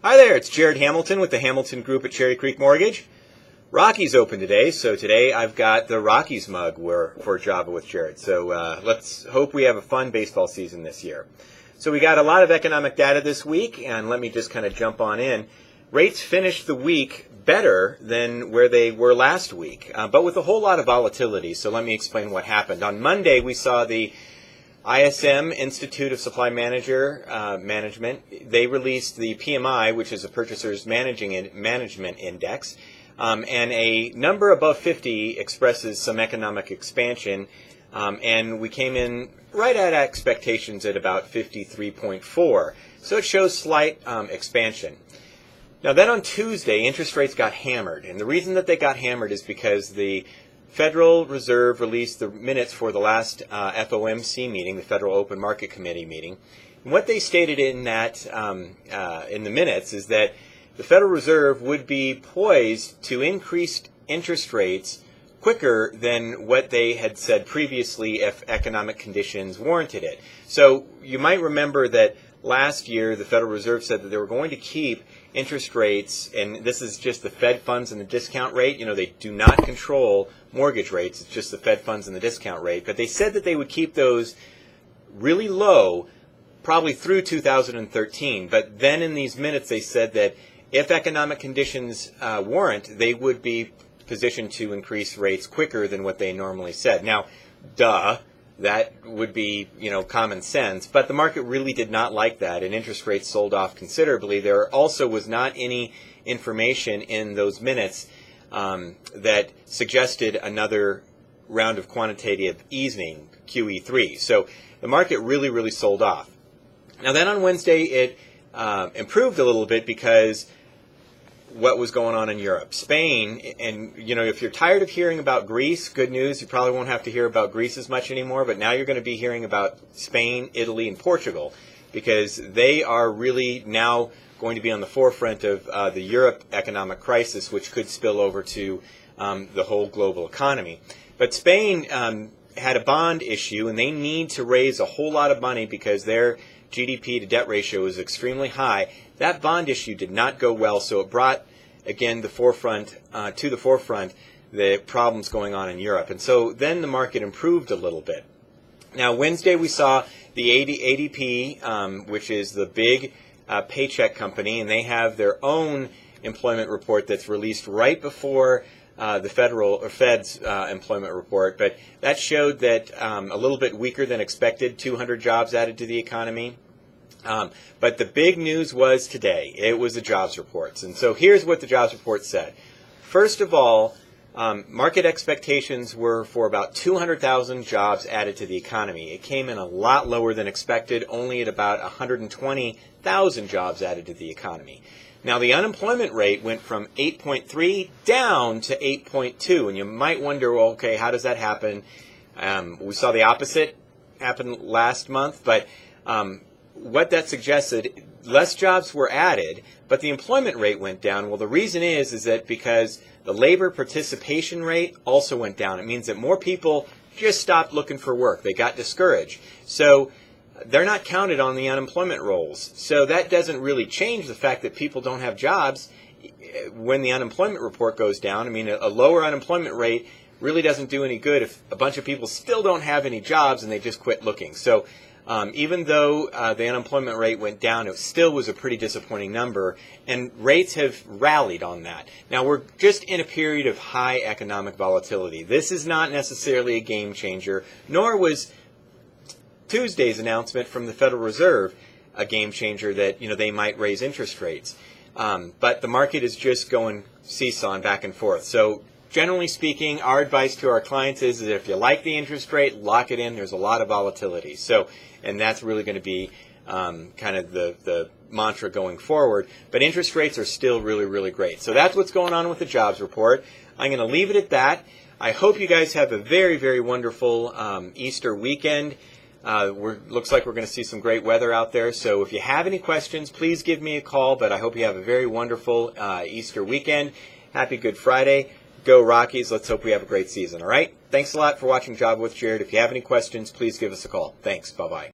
Hi there, it's Jared Hamilton with the Hamilton Group at Cherry Creek Mortgage. Rockies open today, so today I've got the Rockies mug for Java with Jared. So let's hope we have a fun baseball season this year. So we got a lot of economic data this week, and let me just kind of jump on in. Rates finished the week better than where they were last week, but with a whole lot of volatility. So let me explain what happened. On Monday, we saw the ISM, Institute of Supply Management, they released the PMI, which is a Purchasers Management Index, and a number above 50 expresses some economic expansion, and we came in right at expectations at about 53.4, so it shows slight expansion. Now then on Tuesday, interest rates got hammered, and the reason that they got hammered is because the Federal Reserve released the minutes for the last FOMC meeting, the Federal Open Market Committee meeting. And what they stated in that in the minutes is that the Federal Reserve would be poised to increase interest rates quicker than what they had said previously if economic conditions warranted it. So you might remember that last year the Federal Reserve said that they were going to keep interest rates, and this is just the Fed funds and the discount rate. You know, they do not control mortgage rates. It's just the Fed funds and the discount rate. But they said that they would keep those really low probably through 2013. But then in these minutes they said that if economic conditions warrant, they would be positioned to increase rates quicker than what they normally said. Now, that would be, common sense, but the market really did not like that, and interest rates sold off considerably. There also was not any information in those minutes that suggested another round of quantitative easing, QE3. So the market really sold off. Now then on Wednesday it improved a little bit because what was going on in Europe. Spain, and if you're tired of hearing about Greece, good news, you probably won't have to hear about Greece as much anymore, but now you're going to be hearing about Spain, Italy, and Portugal, because they are really now going to be on the forefront of the Europe economic crisis, which could spill over to the whole global economy. But Spain had a bond issue, and they need to raise a whole lot of money because their GDP to debt ratio is extremely high. That bond issue did not go well, so it brought, again, to the forefront the problems going on in Europe. And so then the market improved a little bit. Now, Wednesday we saw the ADP, which is the big paycheck company, and they have their own employment report that's released right before the Fed's employment report. But that showed that a little bit weaker than expected, 200 jobs added to the economy. But the big news was today. It was the jobs reports. And so here's what the jobs report said. First of all, market expectations were for about 200,000 jobs added to the economy. It came in a lot lower than expected, only at about 120,000 jobs added to the economy. Now, the unemployment rate went from 8.3 down to 8.2. And you might wonder, well, okay, how does that happen? We saw the opposite happen last month, but what that suggested, less jobs were added, but the employment rate went down. Well, the reason is that because the labor participation rate also went down. It means that more people just stopped looking for work. They got discouraged. So they're not counted on the unemployment rolls. So that doesn't really change the fact that people don't have jobs when the unemployment report goes down. I mean, a lower unemployment rate really doesn't do any good if a bunch of people still don't have any jobs and they just quit looking. So even though the unemployment rate went down, it still was a pretty disappointing number, and rates have rallied on that. Now, we're just in a period of high economic volatility. This is not necessarily a game changer, nor was Tuesday's announcement from the Federal Reserve a game changer that they might raise interest rates. But the market is just going seesawing back and forth. So generally speaking, our advice to our clients is that if you like the interest rate, lock it in. There's a lot of volatility. And that's really going to be kind of the mantra going forward. But interest rates are still really great. So that's what's going on with the jobs report. I'm going to leave it at that. I hope you guys have a very wonderful Easter weekend. Looks like we're going to see some great weather out there. So if you have any questions, please give me a call. But I hope you have a very wonderful Easter weekend. Happy Good Friday. Go Rockies. Let's hope we have a great season. All right. Thanks a lot for watching Java with Jared. If you have any questions, please give us a call. Thanks. Bye-bye.